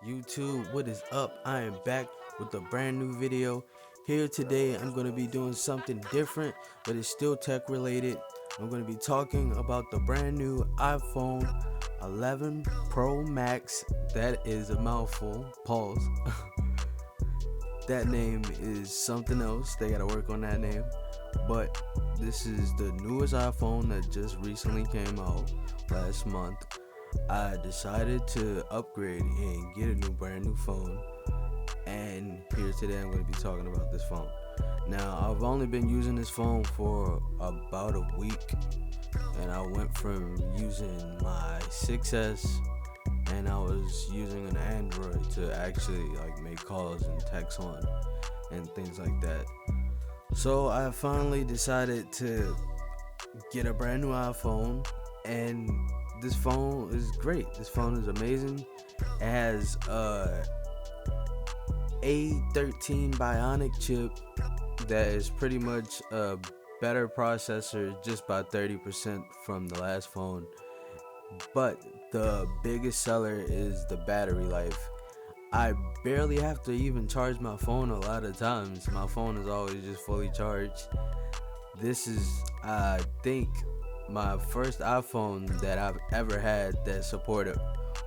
YouTube, what is up? I am back with a brand new video. Here today, I'm going to be doing something different, but it's still tech related. I'm going to be talking about the brand new iPhone 11 Pro Max. That is a mouthful. Pause. That name is something else. They got to work on that name. But this is the newest iPhone that just recently came out last month. I decided to upgrade and get a brand new phone, and here today I'm going to be talking about this phone. Now, I've only been using this phone for about a week, and I went from using my 6S and I was using an Android to actually make calls and text on and things like that. So I finally decided to get a brand new iPhone, and this phone is great. This phone is amazing. It has a A13 Bionic chip that is pretty much a better processor, just by 30% from the last phone. But the biggest seller is the battery life. I barely have to even charge my phone a lot of times. My phone is always just fully charged. This is, I think, my first iPhone that I've ever had that supported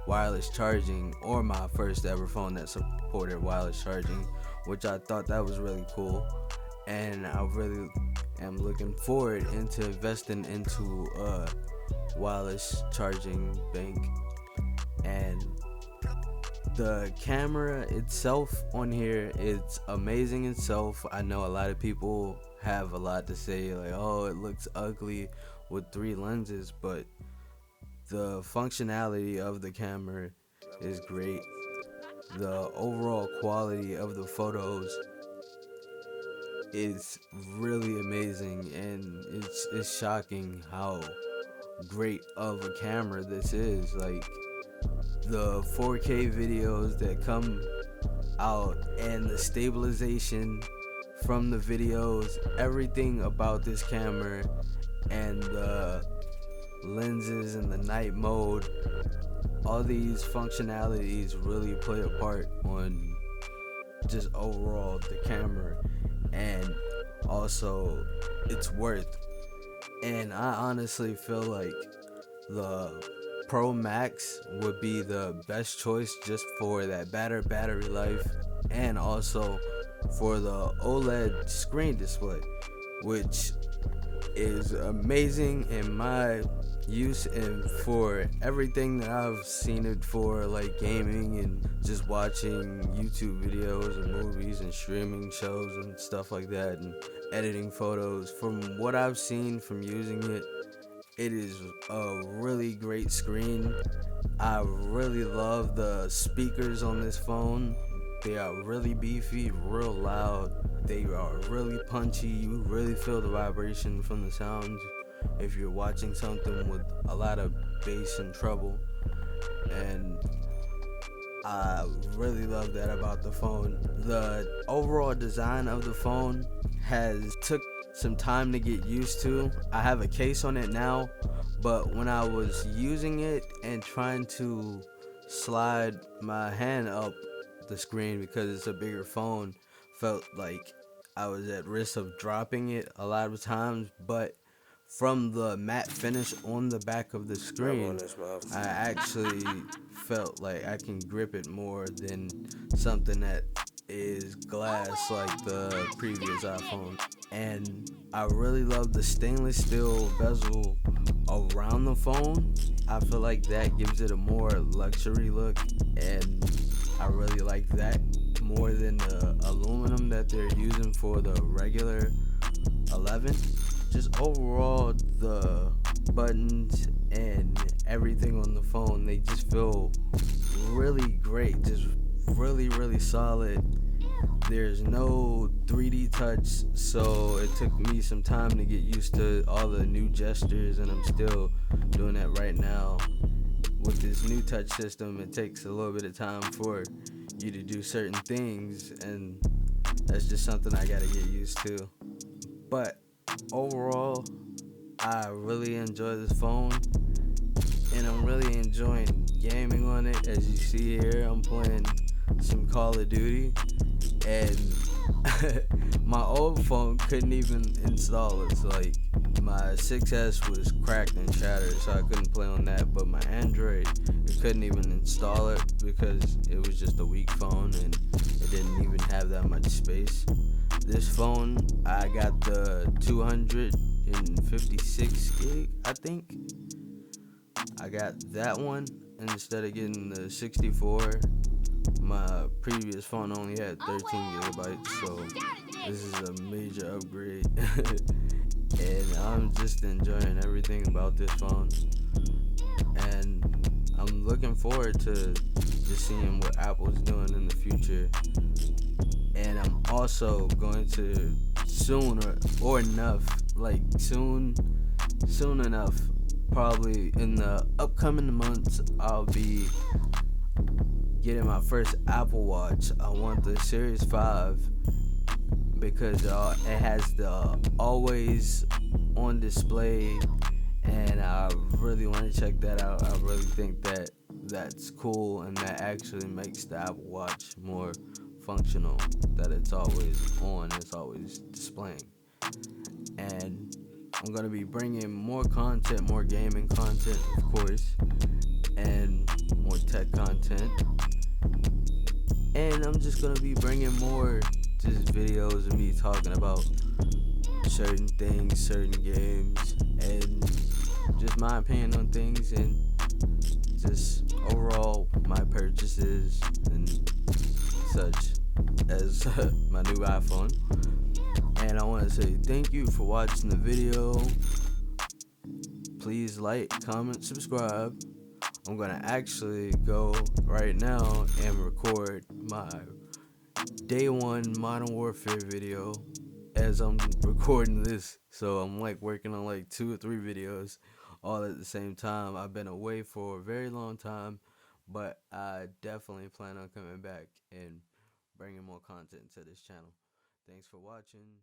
wireless charging, or my first ever phone that supported wireless charging, which I thought that was really cool. And I really am looking forward into investing into a wireless charging bank. And the camera itself on here, it's amazing itself. I know a lot of people have a lot to say, like, oh, it looks ugly with 3 lenses, but the functionality of the camera is great. The overall quality of the photos is really amazing, and it's shocking how great of a camera this is. Like, the 4K videos that come out and the stabilization from the videos, everything about this camera, and the lenses and the night mode, all these functionalities really play a part on just overall the camera, and also it's worth. And I honestly feel like the Pro Max would be the best choice just for that better battery life, and also for the OLED screen display, which is amazing in my use and for everything that I've seen it for, like gaming and just watching YouTube videos and movies and streaming shows and stuff like that, and editing photos. From what I've seen from using it, it is a really great screen. I really love the speakers on this phone. They are really beefy, real loud. They are really punchy. You really feel the vibration from the sounds if you're watching something with a lot of bass and treble. And I really love that about the phone. The overall design of the phone has took some time to get used to. I have a case on it now, but when I was using it and trying to slide my hand up the screen because it's a bigger phone, felt like I was at risk of dropping it a lot of times. But from the matte finish on the back of the screen, I actually felt like I can grip it more than something that is glass like the previous iPhone. And I really love the stainless steel bezel around the phone. I feel like that gives it a more luxury look, and I really like that more than the aluminum that they're using for the regular 11. Just overall, the buttons and everything on the phone, they just feel really great, just really solid. There's no 3D touch, so it took me some time to get used to all the new gestures, and I'm still doing that right now. With this new touch system, it takes a little bit of time for you to do certain things, and that's just something I gotta get used to. But overall, I really enjoy this phone, and I'm really enjoying gaming on it. As you see here, I'm playing Call of Duty, and my old phone couldn't even install it. So like my 6S was cracked and shattered, so I couldn't play on that. But my Android, it couldn't even install it because it was just a weak phone and it didn't even have that much space. This phone, I got the 256 gig, I think. I got that one instead of getting the 64. My previous phone only had 13 gigabytes, so this is a major upgrade. And I'm just enjoying everything about this phone. And I'm looking forward to just seeing what Apple's doing in the future. And I'm also going to soon or enough, like soon enough, probably in the upcoming months, I'll be getting my first Apple Watch. I want the Series 5 because it has the always on display, and I really want to check that out. I really think that that's cool, and that actually makes the Apple Watch more functional, that it's always on, it's always displaying. And I'm gonna be bringing more content, more gaming content, of course, and more tech content. And I'm just gonna be bringing more just videos of me talking about certain things, certain games, and just my opinion on things, and just overall my purchases and such as my new iPhone. And I want to say thank you for watching the video. Please like, comment, subscribe. I'm gonna actually go right now and record my day one Modern Warfare video as I'm recording this. So I'm like working on like 2 or 3 videos all at the same time. I've been away for a very long time, but I definitely plan on coming back and bringing more content to this channel. Thanks for watching.